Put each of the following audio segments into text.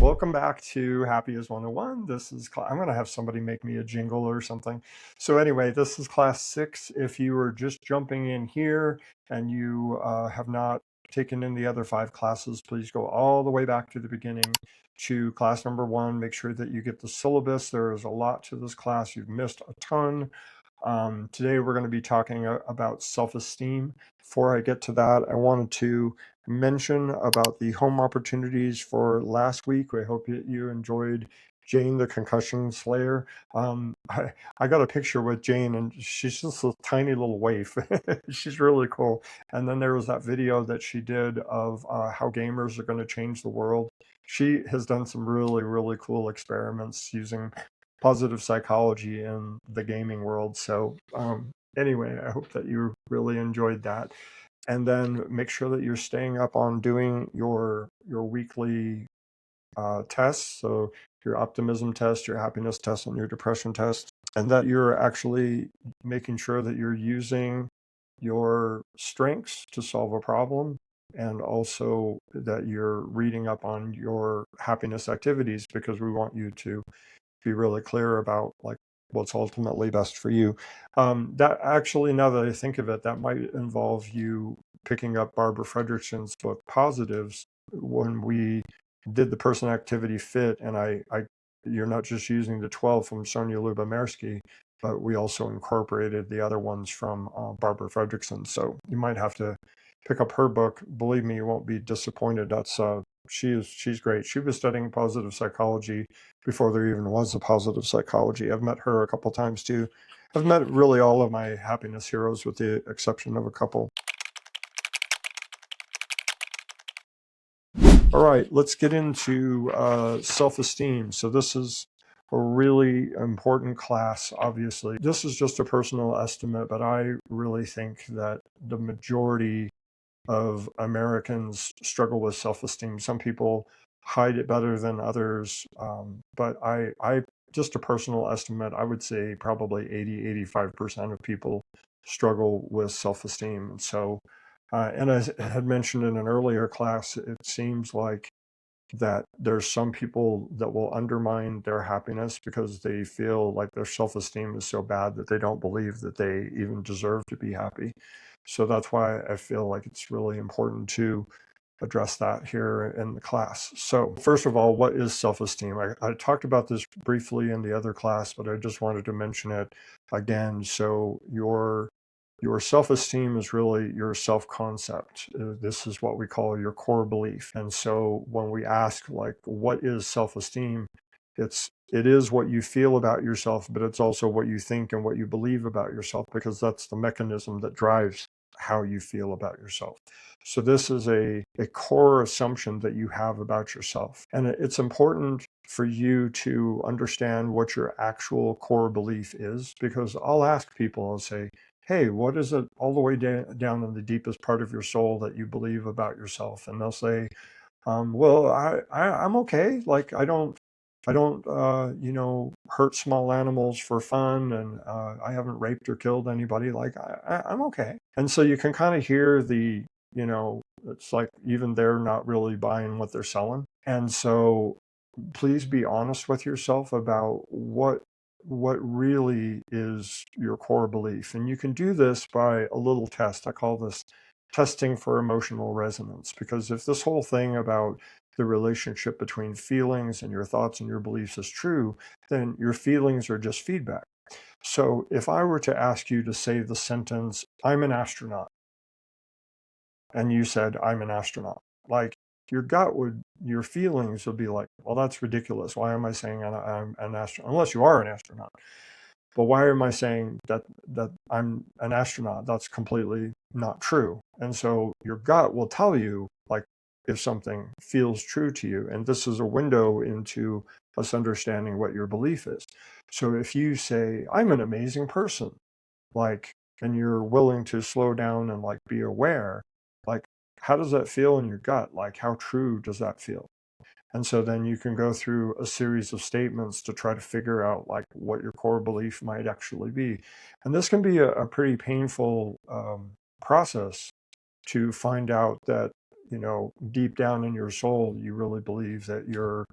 welcome back to Happiest 101. I'm going to have somebody make me a jingle or something. So anyway, this is class 6. If you are just jumping in here and you have not taken in the other 5 classes, please go all the way back to the beginning to class number 1. Make sure that you get the syllabus. There is a lot to this class. You've missed a ton. Today we're going to be talking about self-esteem. Before I get to that, I wanted to mention about the home opportunities for last week. I hope you enjoyed Jane, the concussion slayer. I got a picture with Jane, and she's just a tiny little waif. She's really cool. And then there was that video that she did of how gamers are going to change the world. She has done some really, really cool experiments using positive psychology in the gaming world. So anyway, I hope that you really enjoyed that. And then make sure that you're staying up on doing your weekly tests. So your optimism test, your happiness test, and your depression test. And that you're actually making sure that you're using your strengths to solve a problem, and also that you're reading up on your happiness activities, because we want you to be really clear about like what's ultimately best for you. That actually, now that I think of it, that might involve you picking up Barbara Fredrickson's book Positives. When we did the person activity fit, and you're not just using the 12 from Sonia Lubomirsky, but we also incorporated the other ones from Barbara Fredrickson. So you might have to pick up her book. Believe me, you won't be disappointed. She's great. She was studying positive psychology before there even was a positive psychology. I've met her a couple times too. I've met really all of my happiness heroes with the exception of a couple. All right, let's get into self-esteem. So this is a really important class, obviously. This is just a personal estimate, but I really think that the majority of Americans struggle with self-esteem. Some people hide it better than others, but I just a personal estimate, I would say probably 85% of people struggle with self-esteem. And so, and as I had mentioned in an earlier class, it seems like that there's some people that will undermine their happiness because they feel like their self-esteem is so bad that they don't believe that they even deserve to be happy. So that's why I feel like it's really important to address that here in the class. So first of all, what is self-esteem? I talked about this briefly in the other class, but I just wanted to mention it again. So your self-esteem is really your self-concept. This is what we call your core belief. And so when we ask, like, what is self-esteem? It is what you feel about yourself, but it's also what you think and what you believe about yourself, because that's the mechanism that drives how you feel about yourself. So this is a core assumption that you have about yourself. And it's important for you to understand what your actual core belief is, because I'll ask people, I'll say, hey, what is it all the way down in the deepest part of your soul that you believe about yourself? And they'll say, well, I'm okay. Like, I don't hurt small animals for fun, and I haven't raped or killed anybody. Like, I'm okay. And so you can kind of hear it's like even they're not really buying what they're selling. And so please be honest with yourself about what really is your core belief. And you can do this by a little test. I call this testing for emotional resonance, because if this whole thing about the relationship between feelings and your thoughts and your beliefs is true, then your feelings are just feedback. So if I were to ask you to say the sentence, I'm an astronaut, and you said, I'm an astronaut, like, your feelings would be like, well, that's ridiculous. Why am I saying I'm an astronaut? Unless you are an astronaut. But why am I saying that I'm an astronaut? That's completely not true. And so your gut will tell you, like, if something feels true to you. And this is a window into us understanding what your belief is. So if you say, I'm an amazing person, like, and you're willing to slow down and like be aware, like, how does that feel in your gut? Like, how true does that feel? And so then you can go through a series of statements to try to figure out like what your core belief might actually be. And this can be a pretty painful process to find out that, deep down in your soul, you really believe that you're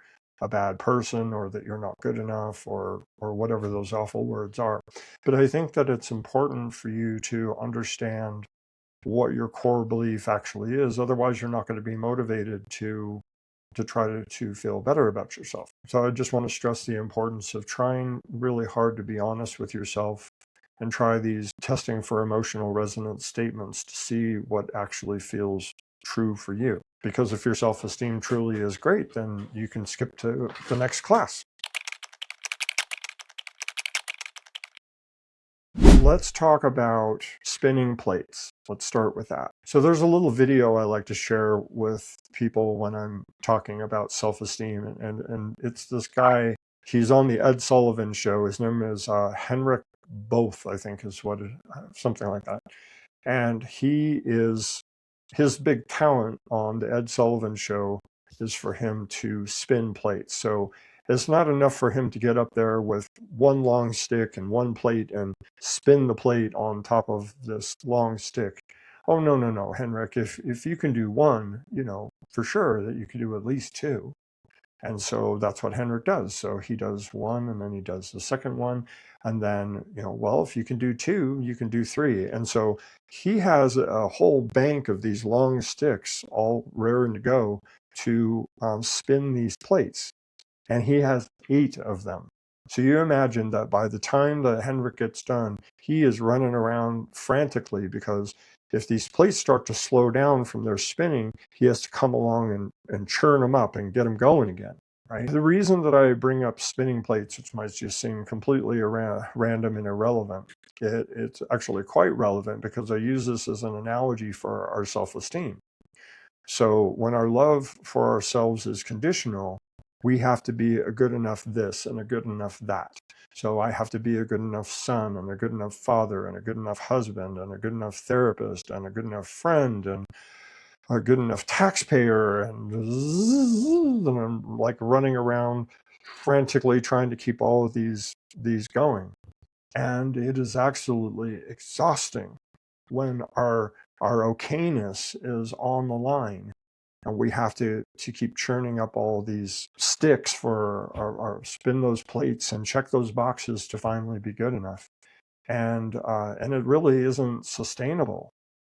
a bad person, or that you're not good enough, or whatever those awful words are. But I think that it's important for you to understand what your core belief actually is. Otherwise, you're not going to be motivated to try to feel better about yourself. So I just want to stress the importance of trying really hard to be honest with yourself and try these testing for emotional resonance statements to see what actually feels true for you. Because if your self-esteem truly is great, then you can skip to the next class. Let's talk about spinning plates. Let's start with that. So there's a little video I like to share with people when I'm talking about self-esteem, and it's this guy. He's on the Ed Sullivan show. His name is Henrik Both, I think is what something like that. And his big talent on the Ed Sullivan show is for him to spin plates. So it's not enough for him to get up there with one long stick and one plate and spin the plate on top of this long stick. Oh, no, no, no, Henrik, if you can do one, for sure that you can do at least two. And so that's what Henrik does. So he does one, and then he does the second one. And then, well, if you can do two, you can do three. And so he has a whole bank of these long sticks, all raring to go, to spin these plates. And he has 8 of them. So you imagine that by the time that Henrik gets done, he is running around frantically, because if these plates start to slow down from their spinning, he has to come along and churn them up and get them going again. Right? The reason that I bring up spinning plates, which might just seem completely random and irrelevant, it's actually quite relevant, because I use this as an analogy for our self-esteem. So when our love for ourselves is conditional, we have to be a good enough this and a good enough that. So I have to be a good enough son and a good enough father and a good enough husband and a good enough therapist and a good enough friend and a good enough taxpayer, and I'm like running around frantically trying to keep all of these going. And it is absolutely exhausting when our okayness is on the line, and we have to keep churning up all these sticks for our spin those plates and check those boxes to finally be good enough. And it really isn't sustainable.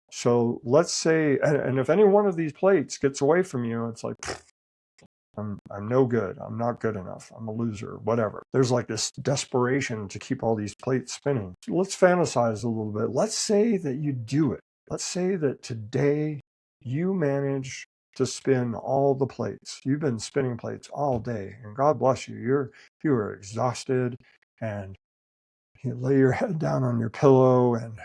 So let's say, and if any one of these plates gets away from you, it's like, I'm no good. I'm not good enough. I'm a loser, whatever. There's like this desperation to keep all these plates spinning. Let's fantasize a little bit. Let's say that you do it. Let's say that today you manage to spin all the plates. You've been spinning plates all day, and God bless you. You are exhausted, and you lay your head down on your pillow, and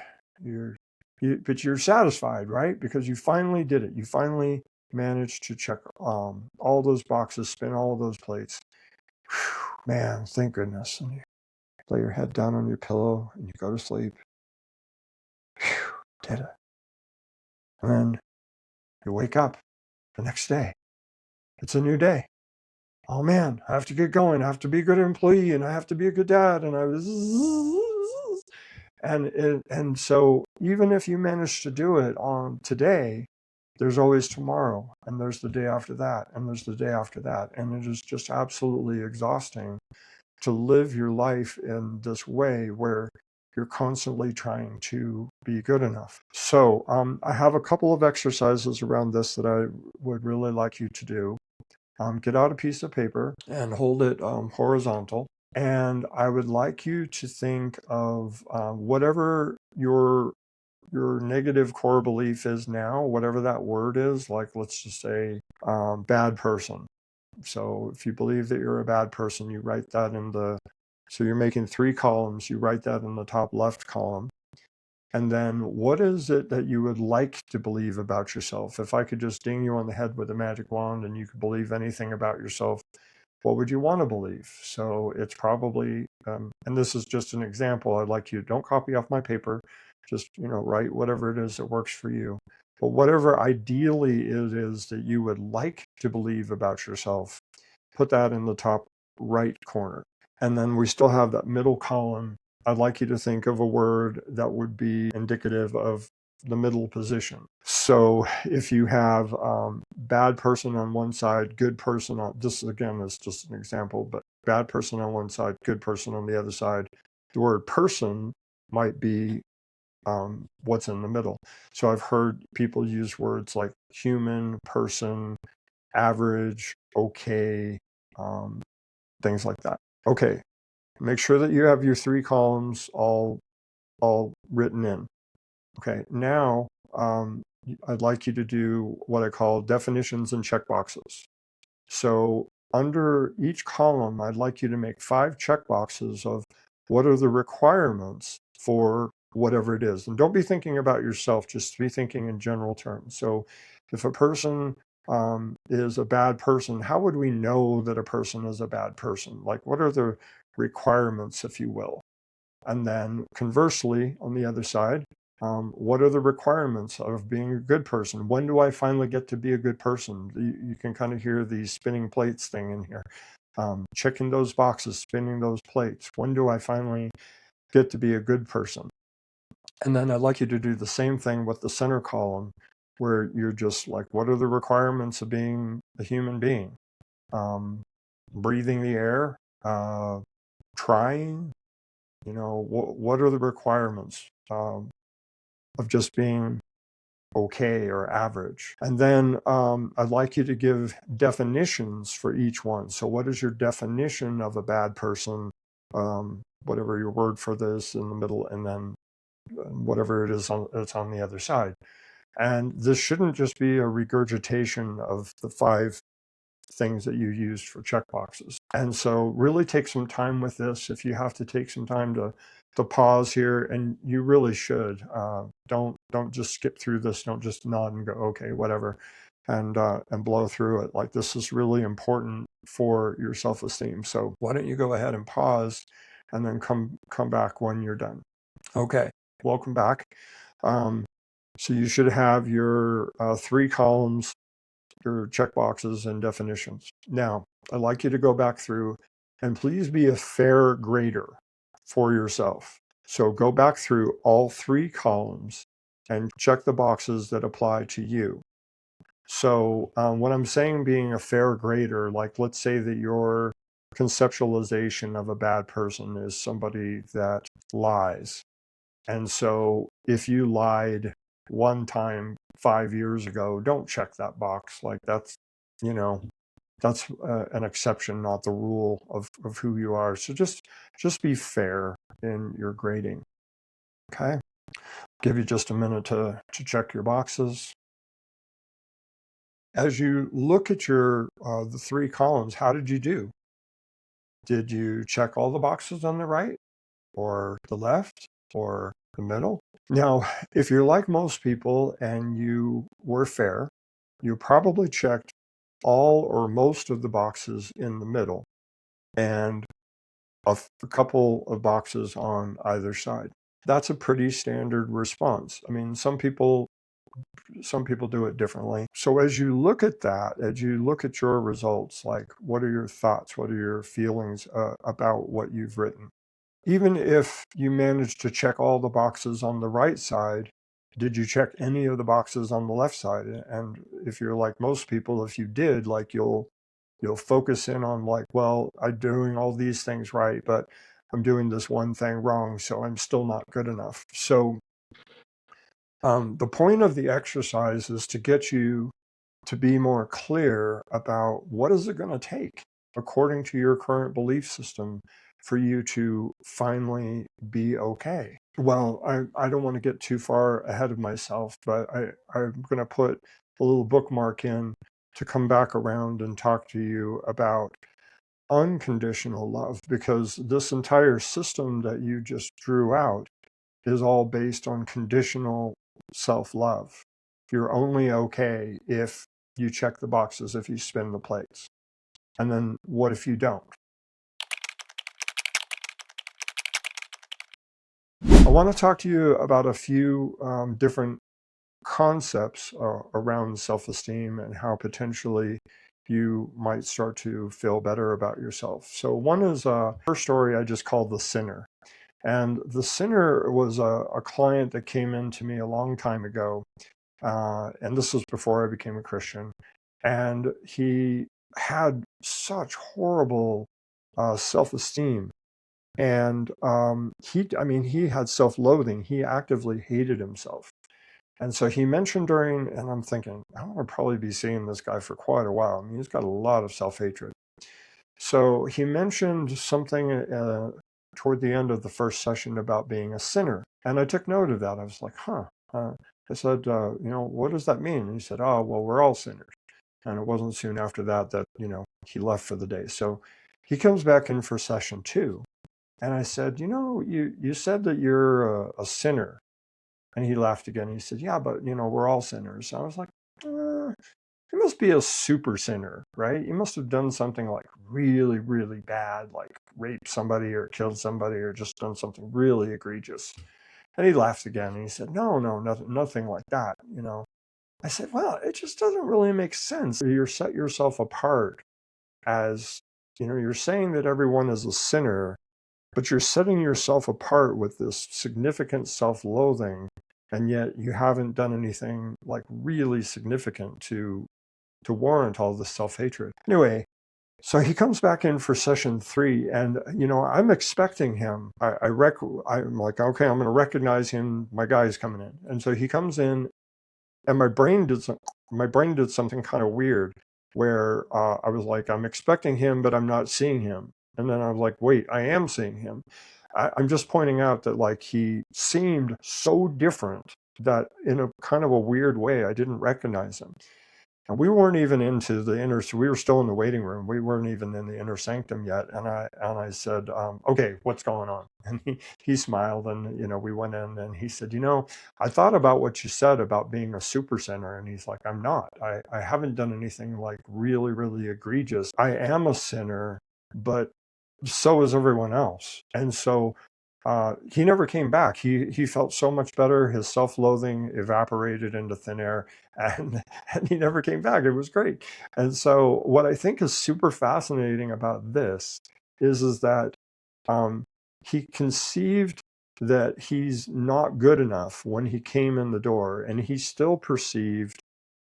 but you're satisfied, right? Because you finally did it. You finally managed to check all those boxes, spin all of those plates. Whew, man, thank goodness. And you lay your head down on your pillow and you go to sleep. Whew, did it. And then you wake up the next day. It's a new day. Oh man, I have to get going. I have to be a good employee, and I have to be a good dad. And I was, and so even if you manage to do it on today, there's always tomorrow, and there's the day after that, and there's the day after that. And it is just absolutely exhausting to live your life in this way where you're constantly trying to be good enough. So I have a couple of exercises around this that I would really like you to do. Get out a piece of paper and hold it horizontal. And I would like you to think of whatever your negative core belief is now, whatever that word is. Like, let's just say bad person. So if you believe that you're a bad person, you write that so you're making 3 columns, you write that in the top left column. And then what is it that you would like to believe about yourself? If I could just ding you on the head with a magic wand and you could believe anything about yourself, what would you want to believe? So it's probably, and this is just an example. I'd like you, don't copy off my paper. Just, write whatever it is that works for you. But whatever ideally it is that you would like to believe about yourself, put that in the top right corner. And then we still have that middle column. I'd like you to think of a word that would be indicative of the middle position. So if you have bad person on one side, good person on, this again is just an example, but bad person on one side, good person on the other side, the word person might be what's in the middle. So I've heard people use words like human, person, average, okay, things like that. Okay, make sure that you have your 3 columns all written in. Okay, now I'd like you to do what I call definitions and checkboxes. So under each column, I'd like you to make 5 checkboxes of what are the requirements for whatever it is. And don't be thinking about yourself, just be thinking in general terms. So if a person is a bad person, how would we know that a person is a bad person? Like, what are the requirements, if you will? And then conversely, on the other side, what are the requirements of being a good person? When do I finally get to be a good person? You can kind of hear the spinning plates thing in here. Checking those boxes, spinning those plates. When do I finally get to be a good person? And then I'd like you to do the same thing with the center column, where you're just like, what are the requirements of being a human being? Breathing the air, trying, what are the requirements of just being okay or average? And then I'd like you to give definitions for each one. So what is your definition of a bad person? Whatever your word for this in the middle, and then whatever it is that's on the other side. And this shouldn't just be a regurgitation of the 5 things that you used for checkboxes. And so really take some time with this. If you have to take some time to pause here, and you really should, don't just skip through this. Don't just nod and go, okay, whatever, and blow through it. Like, this is really important for your self-esteem. So why don't you go ahead and pause, and then come back when you're done. Okay, welcome back. So you should have your 3 columns, your checkboxes and definitions. Now, I'd like you to go back through and please be a fair grader for yourself. So go back through all 3 columns and check the boxes that apply to you. So when I'm saying being a fair grader, like, let's say that your conceptualization of a bad person is somebody that lies. And so if you lied one time 5 years ago, don't check that box. Like, that's an exception, not the rule of who you are. So just be fair in your grading. Okay, give you just a minute to check your boxes. As you look at your the 3 columns, how did you do? Did you check all the boxes on the right, or the left, or the middle? Now, if you're like most people and you were fair, you probably checked all or most of the boxes in the middle, and a couple of boxes on either side. That's a pretty standard response. I mean, some people do it differently. So as you look at that, as you look at your results, like, what are your thoughts? What are your feelings about what you've written? Even if you managed to check all the boxes on the right side, did you check any of the boxes on the left side? And if you're like most people, if you did, like, you'll focus in on, like, well, I'm doing all these things right, but I'm doing this one thing wrong, so I'm still not good enough. So the point of the exercise is to get you to be more clear about what is it going to take, according to your current belief system, for you to finally be okay. Well, I don't want to get too far ahead of myself, but I'm going to put a little bookmark in to come back around and talk to you about unconditional love, because this entire system that you just drew out is all based on conditional self-love. You're only okay if you check the boxes, if you spin the plates. And then what if you don't? I want to talk to you about a few different concepts around self-esteem and how potentially you might start to feel better about yourself. So one is her story I just call the sinner. And the sinner was a client that came in to me a long time ago. And this was before I became a Christian. And he had such horrible self-esteem. And I mean, he had self-loathing. He actively hated himself. And so he mentioned during, and I'm thinking, I'm going to probably be seeing this guy for quite a while. I mean, he's got a lot of self-hatred. So he mentioned something toward the end of the first session about being a sinner. And I took note of that. I was like, huh. I said, what does that mean? And he said, oh, well, we're all sinners. And it wasn't soon after that that, he left for the day. So he comes back in for session 2. And I said, you said that you're a sinner. And he laughed again. He said, yeah, but, we're all sinners. I was like, you must be a super sinner, right? You must have done something like really, really bad, like raped somebody or killed somebody or just done something really egregious. And he laughed again and he said, no, nothing like that, I said, well, it just doesn't really make sense. You set yourself apart as, you're saying that everyone is a sinner, but you're setting yourself apart with this significant self-loathing, and yet you haven't done anything like really significant to warrant all this self-hatred. Anyway, so he comes back in for session 3, and I'm expecting him. I'm like, okay, I'm going to recognize him. My guy's coming in, and so he comes in, and my brain did something kind of weird, where I was like, I'm expecting him, but I'm not seeing him, and then I was like, wait, I am seeing him. I'm just pointing out that like he seemed so different that in a kind of a weird way I didn't recognize him. And we weren't even into the inner, so we were still in the waiting room. We weren't even in the inner sanctum yet. And I said, okay, what's going on? And he smiled, and, we went in, and he said, I thought about what you said about being a super sinner. And he's like, I'm not. I haven't done anything like really, really egregious. I am a sinner, but so is everyone else. And so he never came back. He felt so much better. His self-loathing evaporated into thin air, and and he never came back. It was great. And so what I think is super fascinating about this is that um, he conceived that he's not good enough when he came in the door, and he still perceived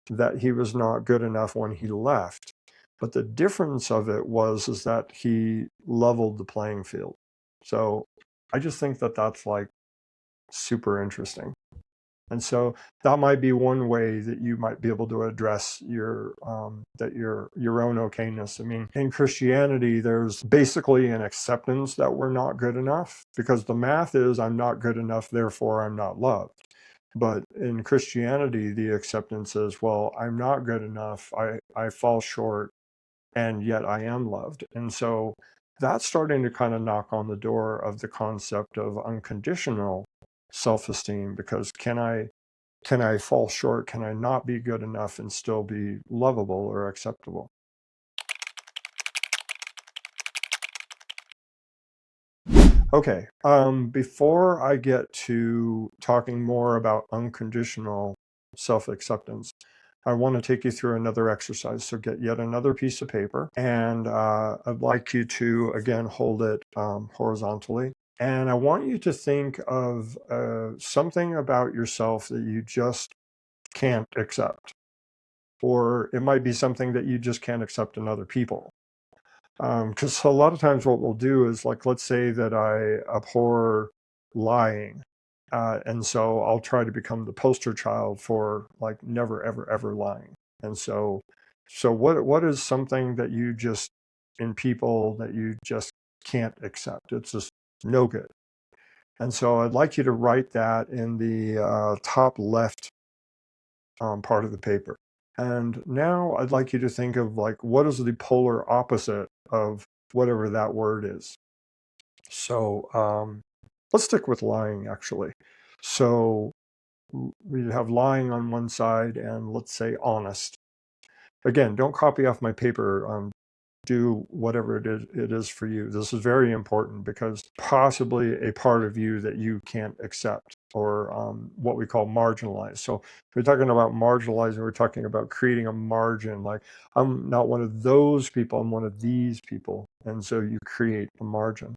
that he was not good enough when he left. But the difference of it is that he leveled the playing field. So I just think that that's like super interesting. And so that might be one way that you might be able to address your own okayness. I mean, in Christianity, there's basically an acceptance that we're not good enough, because the math is I'm not good enough, therefore I'm not loved. But in Christianity, the acceptance is, well, I'm not good enough, I fall short, and yet I am loved. And so that's starting to kind of knock on the door of the concept of unconditional self-esteem, because can I fall short? Can I not be good enough and still be lovable or acceptable? Okay, before I get to talking more about unconditional self-acceptance, I want to take you through another exercise. So get yet another piece of paper, and I'd like you to, again, hold it horizontally. And I want you to think of something about yourself that you just can't accept. Or it might be something that you just can't accept in other people. Because a lot of times what we'll do is, like, let's say that I abhor lying. And so I'll try to become the poster child for like never, ever, ever lying. And so what is something that you just, in people, that you just can't accept? It's just no good. And so I'd like you to write that in the top left part of the paper. And now I'd like you to think of like, what is the polar opposite of whatever that word is? So let's stick with lying, actually. So we have lying on one side, and let's say honest. Again, don't copy off my paper. Do whatever it is for you. This is very important, because possibly a part of you that you can't accept, or what we call marginalized. So if we're talking about marginalizing, we're talking about creating a margin. Like, I'm not one of those people, I'm one of these people. And so you create a margin.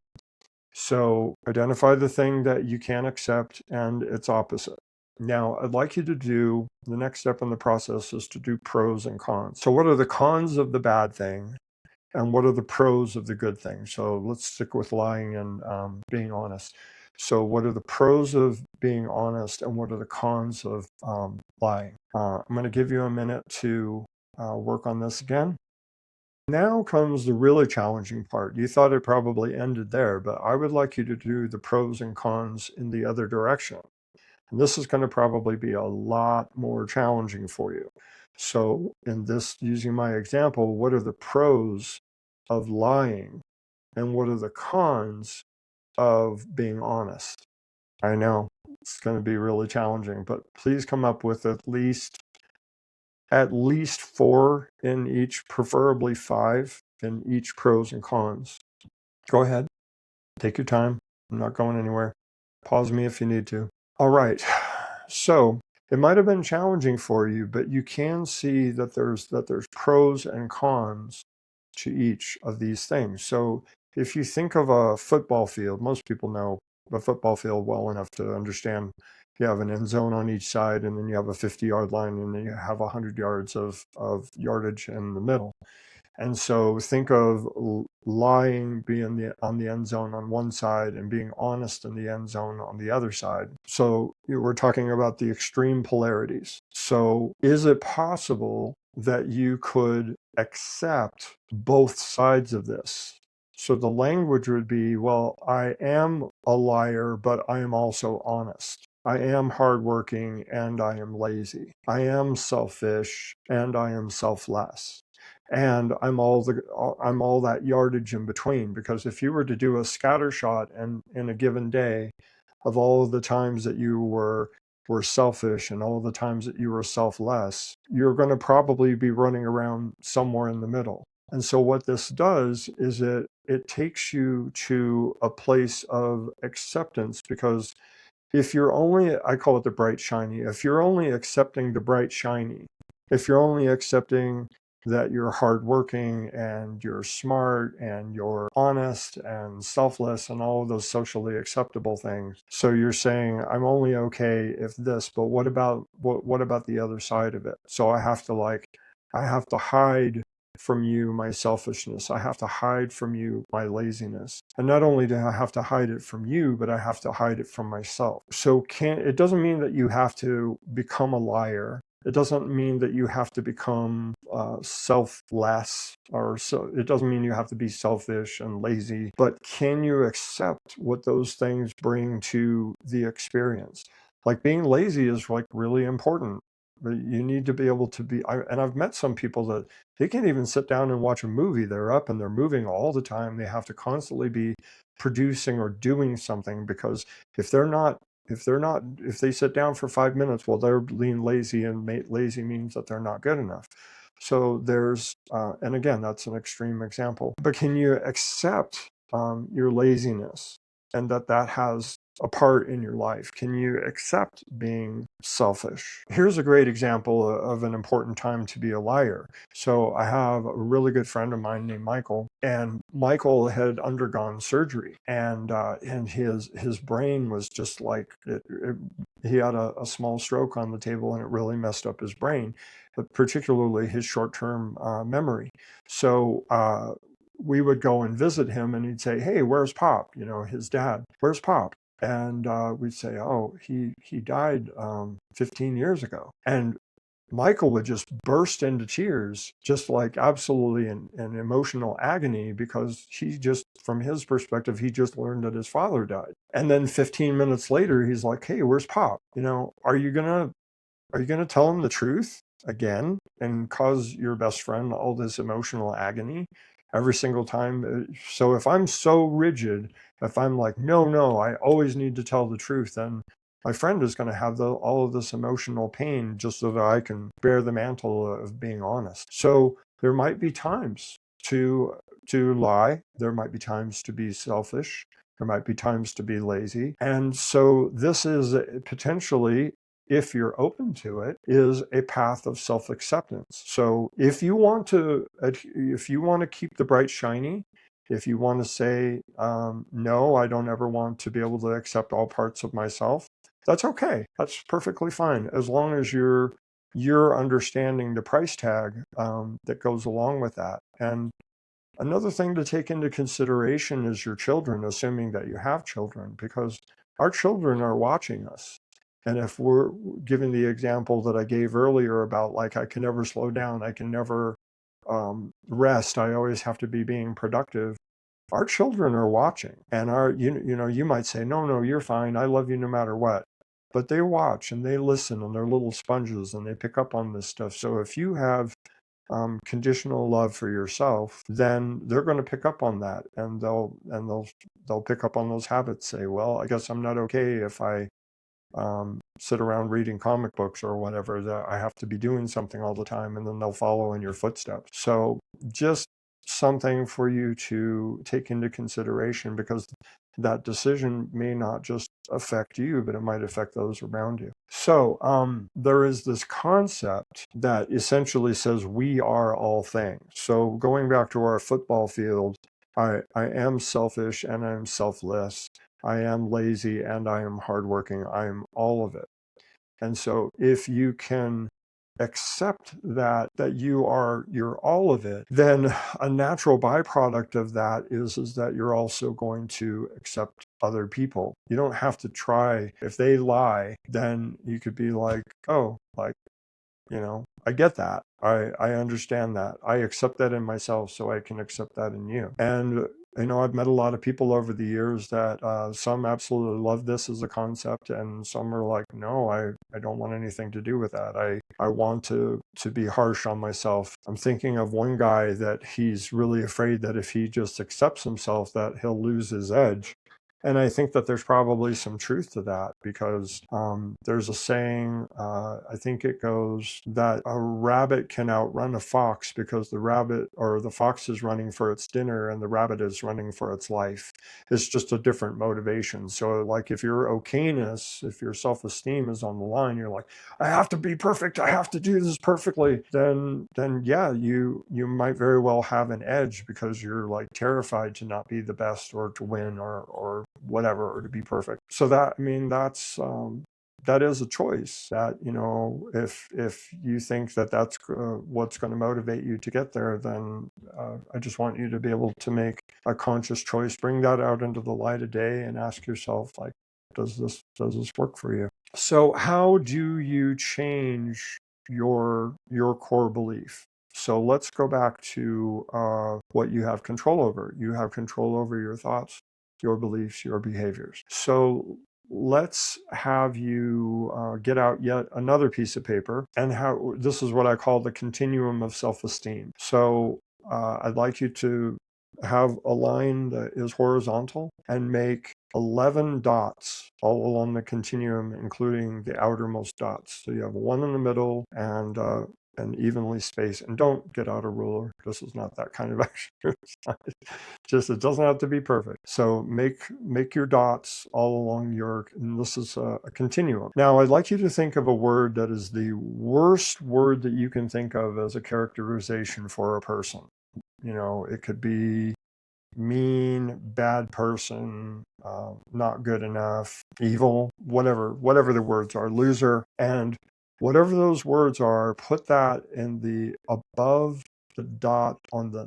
So identify the thing that you can't accept and its opposite. Now, I'd like you to do, the next step in the process is to do pros and cons. So what are the cons of the bad thing? And what are the pros of the good thing? So let's stick with lying and being honest. So what are the pros of being honest and what are the cons of lying? I'm going to give you a minute to work on this again. Now comes the really challenging part. You thought it probably ended there, but I would like you to do the pros and cons in the other direction. And this is going to probably be a lot more challenging for you. So in this, using my example, what are the pros of lying and what are the cons of being honest? I know it's going to be really challenging, but please come up with at least 4 in each, preferably 5 in each pros and cons. Go ahead, take your time. I'm not going anywhere. Pause me if you need to. All right. So it might have been challenging for you, but you can see that there's pros and cons to each of these things. So if you think of a football field, most people know a football field well enough to understand you have an end zone on each side, and then you have a 50-yard line, and then you have 100 yards of yardage in the middle. And so think of lying being on the end zone on one side and being honest in the end zone on the other side. So we're talking about the extreme polarities. So is it possible that you could accept both sides of this? So the language would be, well, I am a liar, but I am also honest. I am hardworking and I am lazy. I am selfish and I am selfless. And I'm all that yardage in between, because if you were to do a scatter shot and in a given day of all of the times that you were selfish and all the times that you were selfless, you're going to probably be running around somewhere in the middle. And so what this does is it takes you to a place of acceptance, because if you're only, I call it the bright shiny, if you're only accepting the bright shiny, if you're only accepting that you're hardworking and you're smart and you're honest and selfless and all of those socially acceptable things, so you're saying, I'm only okay if this, but what about the other side of it? So I have to hide from you my selfishness. I have to hide from you my laziness. And not only do I have to hide it from you, but I have to hide it from myself. So it doesn't mean that you have to become a liar. It doesn't mean that you have to become selfless, it doesn't mean you have to be selfish and lazy, but can you accept what those things bring to the experience? Like being lazy is like really important. But you need to be able to be, and I've met some people that they can't even sit down and watch a movie. They're up and they're moving all the time. They have to constantly be producing or doing something, because if they sit down for 5 minutes, well, they're being lazy, and lazy means that they're not good enough. So there's, and again, that's an extreme example, but can you accept your laziness and that has a part in your life? Can you accept being selfish? Here's a great example of an important time to be a liar. So I have a really good friend of mine named Michael, and Michael had undergone surgery, and his brain was just like he had a small stroke on the table, and it really messed up his brain, but particularly his short-term memory. So we would go and visit him, and he'd say, "Hey, where's Pop?" You know, his dad. "Where's Pop?" And we'd say, "Oh, he died 15 years ago." And Michael would just burst into tears, just like absolutely in emotional agony, because he just, from his perspective, he just learned that his father died. And then 15 minutes later, he's like, "Hey, where's Pop? You know, are you gonna tell him the truth again and cause your best friend all this emotional agony every single time?" So if I'm so rigid, if I'm like, no, I always need to tell the truth, then my friend is going to have all of this emotional pain just so that I can bear the mantle of being honest. So there might be times to lie. There might be times to be selfish. There might be times to be lazy. And so this is potentially, if you're open to it, is a path of self-acceptance. So if you want to keep the bright shiny, If you want to say, no, I don't ever want to be able to accept all parts of myself, that's okay. That's perfectly fine, as long as you're understanding the price tag that goes along with that. And another thing to take into consideration is your children, assuming that you have children, because our children are watching us. And if we're giving the example that I gave earlier about, like, I can never slow down, I can never rest, I always have to be being productive. Our children are watching, and you might say, no, you're fine, I love you no matter what. But they watch and they listen, and they're little sponges, and they pick up on this stuff. So if you have conditional love for yourself, then they're going to pick up on that, and they'll pick up on those habits. Say, well, I guess I'm not okay if I sit around reading comic books or whatever, that I have to be doing something all the time, and then they'll follow in your footsteps. So just something for you to take into consideration, because that decision may not just affect you, but it might affect those around you. So there is this concept that essentially says we are all things. So going back to our football field, I am selfish and I'm selfless. I am lazy and I am hardworking. I am all of it. And so if you can accept that you're all of it, then a natural byproduct of that is that you're also going to accept other people. You don't have to try. If they lie, then you could be like, oh, like, I get that. I understand that. I accept that in myself, so I can accept that in you. And I've met a lot of people over the years that some absolutely love this as a concept, and some are like, no, I don't want anything to do with that. I want to be harsh on myself. I'm thinking of one guy that he's really afraid that if he just accepts himself, that he'll lose his edge. And I think that there's probably some truth to that, because there's a saying, I think it goes, that a rabbit can outrun a fox because the fox is running for its dinner and the rabbit is running for its life. It's just a different motivation. So like if your okayness, if your self-esteem is on the line, you're like, I have to be perfect, I have to do this perfectly, then yeah, you might very well have an edge, because you're like terrified to not be the best, or to win, or whatever, or to be perfect. So that is a choice. That, if you think that that's what's going to motivate you to get there, then I just want you to be able to make a conscious choice, bring that out into the light of day, and ask yourself, like, does this work for you? So how do you change your core belief? So let's go back to what you have control over. You have control over your thoughts, your beliefs, your behaviors. So let's have you get out yet another piece of paper, and this is what I call the continuum of self-esteem. So I'd like you to have a line that is horizontal and make 11 dots all along the continuum, including the outermost dots. So you have one in the middle, and evenly spaced. And don't get out a ruler. This is not that kind of exercise. Just, it doesn't have to be perfect. So make your dots all along and this is a continuum. Now I'd like you to think of a word that is the worst word that you can think of as a characterization for a person. It could be mean, bad person, not good enough, evil, whatever the words are, loser. And whatever those words are, put that in the above the dot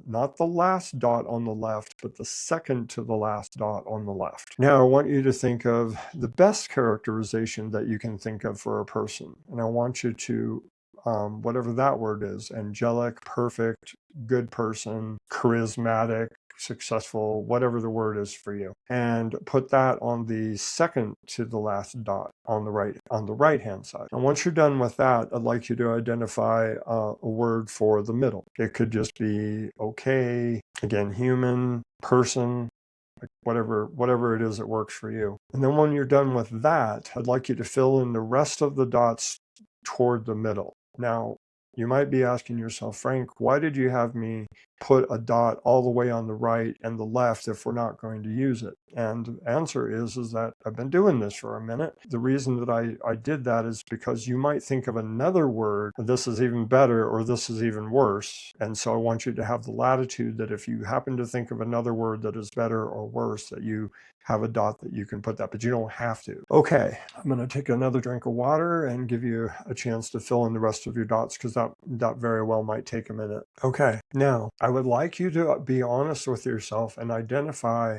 not the last dot on the left, but the second to the last dot on the left. Now I want you to think of the best characterization that you can think of for a person. And I want you to, whatever that word is, angelic, perfect, good person, charismatic, successful, whatever the word is for you, and put that on the second to the last dot on the right hand side. And once you're done with that, I'd like you to identify a word for the middle. It could just be okay, again, human, person, like whatever it is that works for you. And then when you're done with that, I'd like you to fill in the rest of the dots toward the middle. Now, you might be asking yourself, Frank, why did you have me put a dot all the way on the right and the left if we're not going to use it? And the answer is that I've been doing this for a minute. The reason that I did that is because you might think of another word, this is even better or this is even worse. And so I want you to have the latitude that if you happen to think of another word that is better or worse, that you have a dot that you can put that, but you don't have to. Okay, I'm going to take another drink of water and give you a chance to fill in the rest of your dots, because that very well might take a minute. Okay, now I would like you to be honest with yourself and identify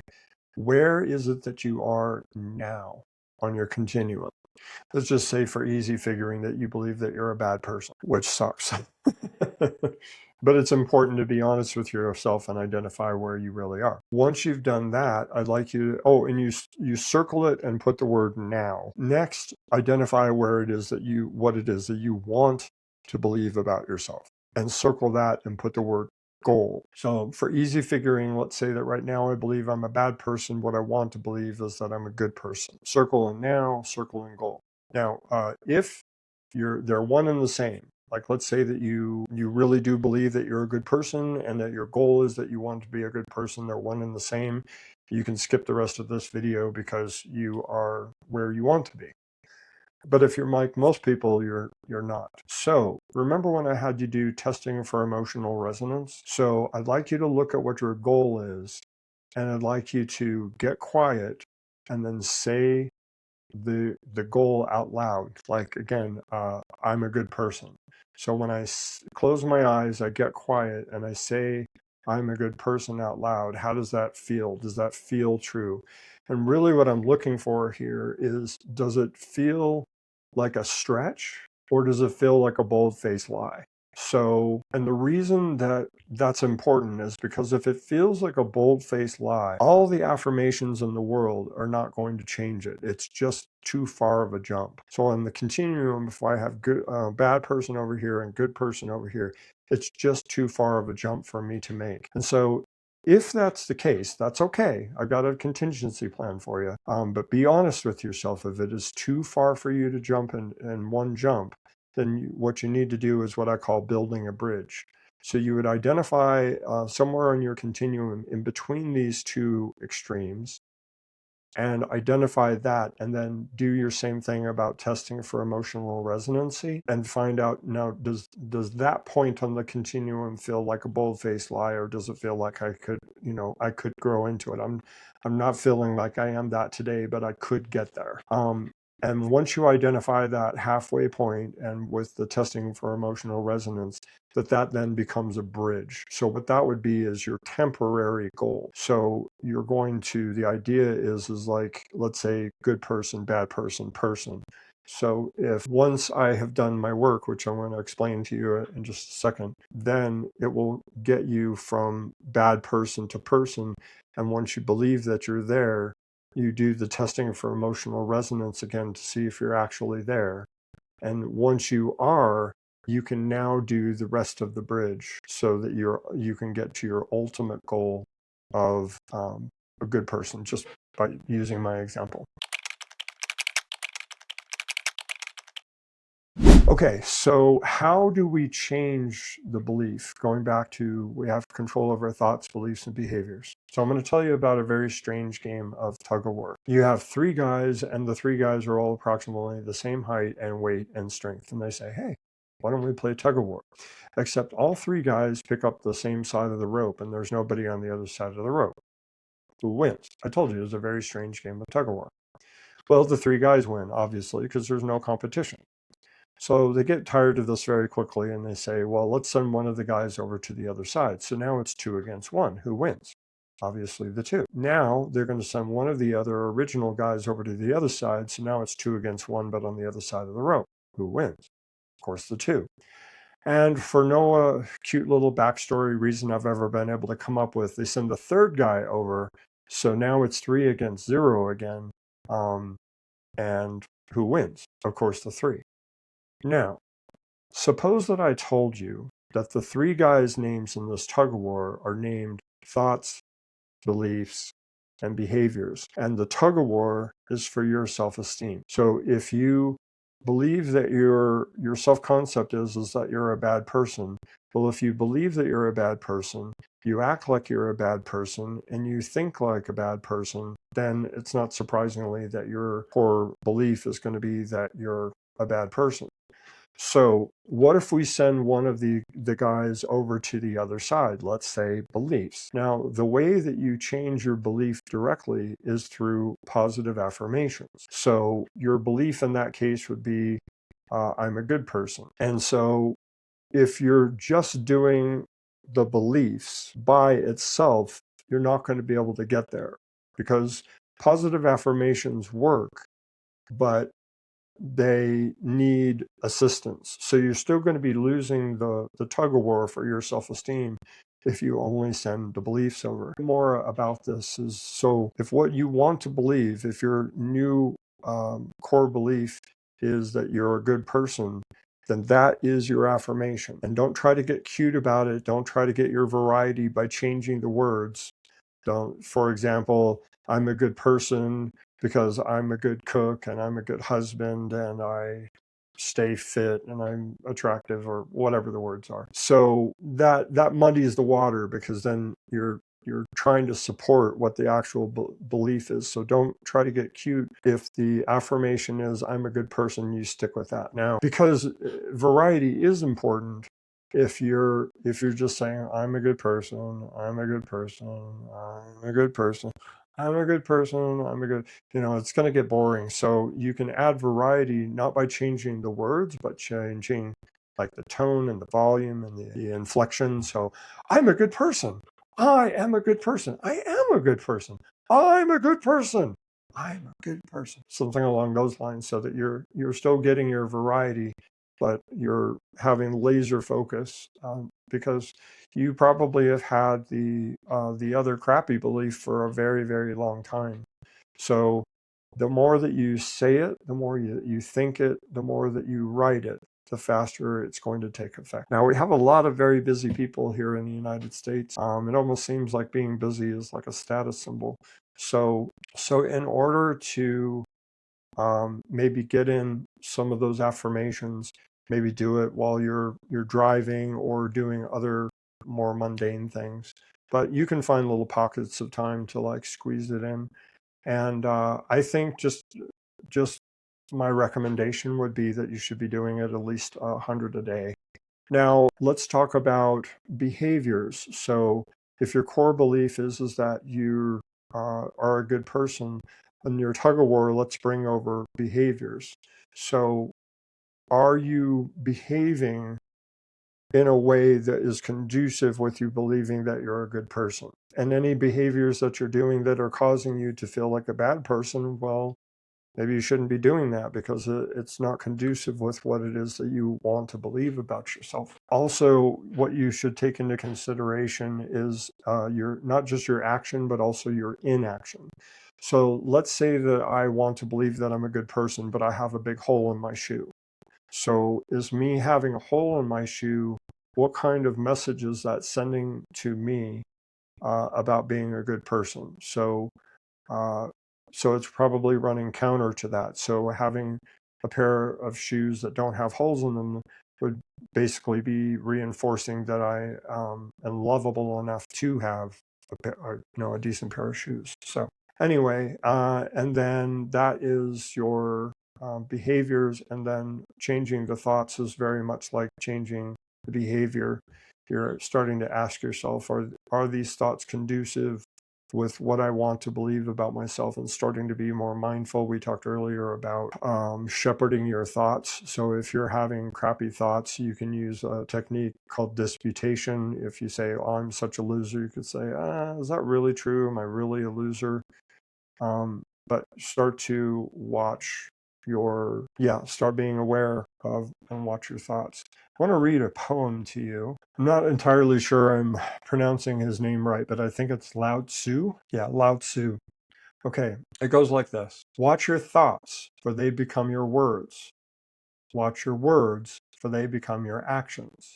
where is it that you are now on your continuum. Let's just say, for easy figuring, that you believe that you're a bad person, which sucks. But it's important to be honest with yourself and identify where you really are. Once you've done that, I'd like you to, and you circle it and put the word now. Next, identify where it is that what it is that you want to believe about yourself, and circle that and put the word goal. So for easy figuring, let's say that right now I believe I'm a bad person. What I want to believe is that I'm a good person. Circle and now, circle and goal. Now, if they're one and the same, like let's say that you really do believe that you're a good person and that your goal is that you want to be a good person, they're one and the same, you can skip the rest of this video because you are where you want to be. But if you're like most people, you're not. So remember when I had you do testing for emotional resonance? So I'd like you to look at what your goal is, and I'd like you to get quiet and then say the goal out loud. Like, again, I'm a good person. So when I close my eyes, I get quiet and I say I'm a good person out loud. How does that feel? Does that feel true? And really what I'm looking for here is, does it feel like a stretch, or does it feel like a bold-faced lie? So, and the reason that that's important is because if it feels like a bold-faced lie, all the affirmations in the world are not going to change it. It's just too far of a jump. So on the continuum, if I have bad person over here and good person over here, it's just too far of a jump for me to make. And so if that's the case, that's okay. I've got a contingency plan for you. But be honest with yourself. If it is too far for you to jump in one jump, then what you need to do is what I call building a bridge. So you would identify somewhere on your continuum in between these two extremes, and identify that, and then do your same thing about testing for emotional resonancy and find out, now, does that point on the continuum feel like a bold-faced lie, or does it feel like I could grow into it? I'm not feeling like I am that today, but I could get there. And once you identify that halfway point, and with the testing for emotional resonance, that then becomes a bridge. So what that would be is your temporary goal. So you're going to, the idea is like, let's say, good person, bad person, person. So if once I have done my work, which I'm going to explain to you in just a second, then it will get you from bad person to person. And once you believe that you're there, you do the testing for emotional resonance again to see if you're actually there. And once you are, you can now do the rest of the bridge so that you can get to your ultimate goal of a good person, just by using my example. Okay, so how do we change the belief? Going back to, we have control over our thoughts, beliefs, and behaviors. So I'm going to tell you about a very strange game of tug of war. You have three guys, and the three guys are all approximately the same height and weight and strength. And they say, hey, why don't we play tug of war? Except all three guys pick up the same side of the rope, and there's nobody on the other side of the rope. Who wins? I told you it was a very strange game of tug of war. Well, the three guys win, obviously, because there's no competition. So they get tired of this very quickly, and they say, well, let's send one of the guys over to the other side. So now it's 2 against 1. Who wins? Obviously the 2. Now they're going to send one of the other original guys over to the other side. So now it's 2 against 1, but on the other side of the rope. Who wins? Of course, the 2. And for no cute little backstory reason I've ever been able to come up with, they send the third guy over. So now it's 3 against 0 again. And who wins? Of course, the 3. Now, suppose that I told you that the three guys' names in this tug of war are named thoughts, beliefs, and behaviors. And the tug of war is for your self-esteem. So if you believe that your self-concept is that you're a bad person, well, if you believe that you're a bad person, you act like you're a bad person, and you think like a bad person, then it's not surprisingly that your core belief is going to be that you're a bad person. So what if we send one of the guys over to the other side, let's say beliefs? Now, the way that you change your belief directly is through positive affirmations. So your belief in that case would be, I'm a good person. And so if you're just doing the beliefs by itself, you're not going to be able to get there, because positive affirmations work, but they need assistance. So you're still going to be losing the tug of war for your self-esteem if you only send the beliefs over. More about this is, so if what you want to believe, if your new core belief is that you're a good person, then that is your affirmation. And don't try to get cute about it. Don't try to get your variety by changing the words. Don't, for example, I'm a good person because I'm a good cook and I'm a good husband and I stay fit and I'm attractive, or whatever the words are. So that muddies the water, because then you're trying to support what the actual belief is. So don't try to get cute. If the affirmation is I'm a good person, you stick with that. Now, because variety is important, if you're just saying I'm a good person, I'm a good person, I'm a good person, I'm a good person, I'm a good, it's going to get boring. So you can add variety, not by changing the words, but changing like the tone and the volume and the inflection. So I'm a good person. I am a good person. I am a good person. I'm a good person. I'm a good person. Something along those lines, so that you're still getting your variety, but you're having laser focus, because you probably have had the other crappy belief for a very, very long time. So the more that you say it, the more you think it, the more that you write it, the faster it's going to take effect. Now, we have a lot of very busy people here in the United States. It almost seems like being busy is like a status symbol. So in order to maybe get in some of those affirmations, maybe do it while you're driving or doing other more mundane things. But you can find little pockets of time to like squeeze it in. And I think just my recommendation would be that you should be doing it at least 100 a day. Now, let's talk about behaviors. So if your core belief is that you are a good person, in your tug of war, let's bring over behaviors. So are you behaving in a way that is conducive with you believing that you're a good person? And any behaviors that you're doing that are causing you to feel like a bad person, well, maybe you shouldn't be doing that, because it's not conducive with what it is that you want to believe about yourself. Also, what you should take into consideration is your, not just your action, but also your inaction. So let's say that I want to believe that I'm a good person, but I have a big hole in my shoe. So is me having a hole in my shoe, what kind of message is that sending to me about being a good person? So it's probably running counter to that. So having a pair of shoes that don't have holes in them would basically be reinforcing that I am lovable enough to have a decent pair of shoes. So anyway, and then that is your behaviors, and then changing the thoughts is very much like changing the behavior. You're starting to ask yourself, are these thoughts conducive with what I want to believe about myself, and starting to be more mindful. We talked earlier about shepherding your thoughts. So if you're having crappy thoughts, you can use a technique called disputation. If you say, oh, I'm such a loser, you could say, is that really true? Am I really a loser? But start to watch start being aware of and watch your thoughts. I want to read a poem to you. I'm not entirely sure I'm pronouncing his name right, but I think it's Lao Tzu. Yeah, Lao Tzu. Okay, it goes like this. Watch your thoughts, for they become your words. Watch your words, for they become your actions.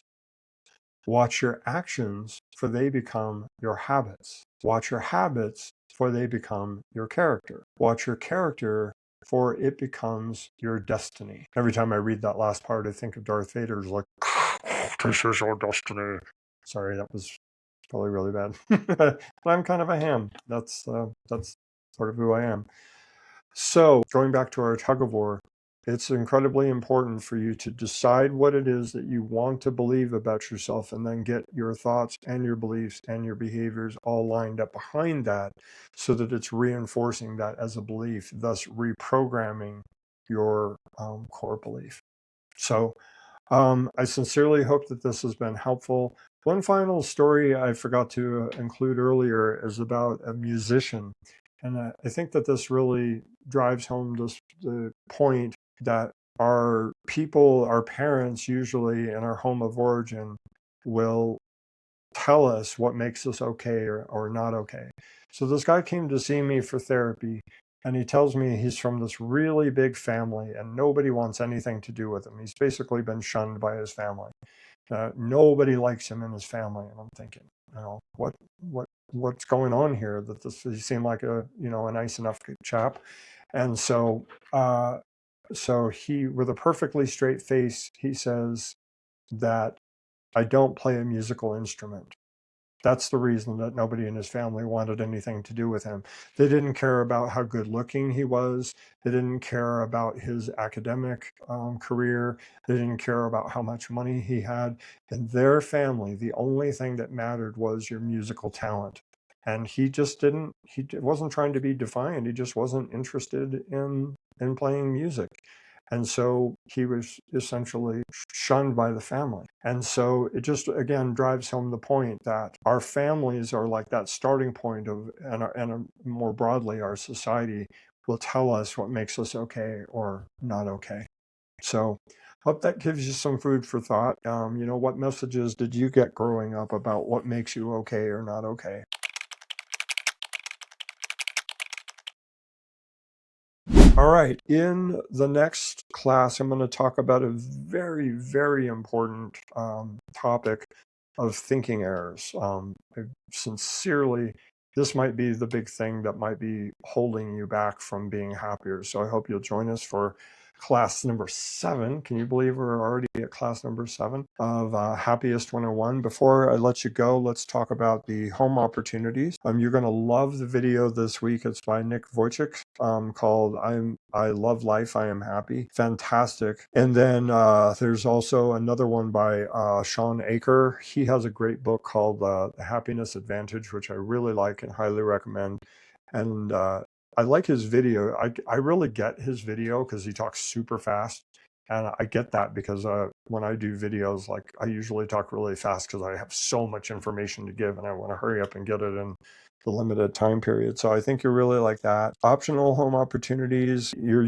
Watch your actions, for they become your habits. Watch your habits, for they become your character. Watch your character, for it becomes your destiny. Every time I read that last part, I think of Darth Vader's like, this is your destiny. Sorry, that was probably really bad. But I'm kind of a ham. That's sort of who I am. So going back to our tug of war, it's incredibly important for you to decide what it is that you want to believe about yourself, and then get your thoughts and your beliefs and your behaviors all lined up behind that, so that it's reinforcing that as a belief, thus reprogramming your core belief. So I sincerely hope that this has been helpful. One final story I forgot to include earlier is about a musician. And I think that this really drives home the point that our people, our parents, usually in our home of origin, will tell us what makes us okay or not okay. So this guy came to see me for therapy, and he tells me he's from this really big family and nobody wants anything to do with him. He's basically been shunned by his family. Nobody likes him in his family. And I'm thinking, what's going on here? That this, he seemed like a nice enough chap. And so he, with a perfectly straight face, he says that I don't play a musical instrument. That's the reason that nobody in his family wanted anything to do with him. They didn't care about how good looking he was. They didn't care about his academic career. They didn't care about how much money he had. In their family, the only thing that mattered was your musical talent. And he just didn't, he wasn't trying to be defiant. He just wasn't interested in playing music. And so he was essentially shunned by the family. And so it just, again, drives home the point that our families are like that starting point of, and more broadly, our society will tell us what makes us okay or not okay. So hope that gives you some food for thought. What messages did you get growing up about what makes you okay or not okay? All right, in the next class, I'm going to talk about a very, very important topic of thinking errors. Sincerely, this might be the big thing that might be holding you back from being happier. So I hope you'll join us for class number 7. Can you believe we're already at class number 7 of Happiest 101? Before I let you go, let's talk about the home opportunities. You're going to love the video this week. It's by Nick Vujicic, called I Love Life, I Am Happy. Fantastic. And then there's also another one by Sean Aker. He has a great book called The Happiness Advantage, which I really like and highly recommend. And I like his video. I really get his video because he talks super fast. And I get that because when I do videos, like, I usually talk really fast because I have so much information to give and I want to hurry up and get it in the limited time period. So I think you really like that. Optional home opportunities. You're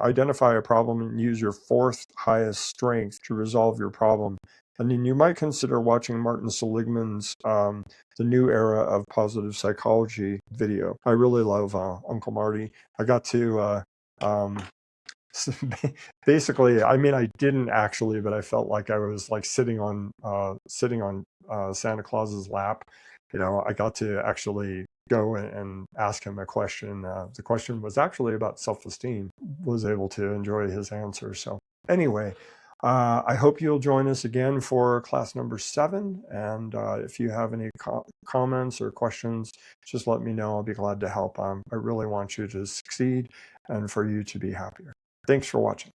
identify a problem and use your 4th highest strength to resolve your problem. And then you might consider watching Martin Seligman's The New Era of Positive Psychology video. I really love Uncle Marty. I got to so basically, I mean, I didn't actually, but I felt like I was like sitting on Santa Claus's lap. I got to actually go and ask him a question. The question was actually about self-esteem. Was able to enjoy his answer. So anyway, I hope you'll join us again for class number 7. And if you have any comments or questions, just let me know. I'll be glad to help. I really want you to succeed and for you to be happier. Thanks for watching.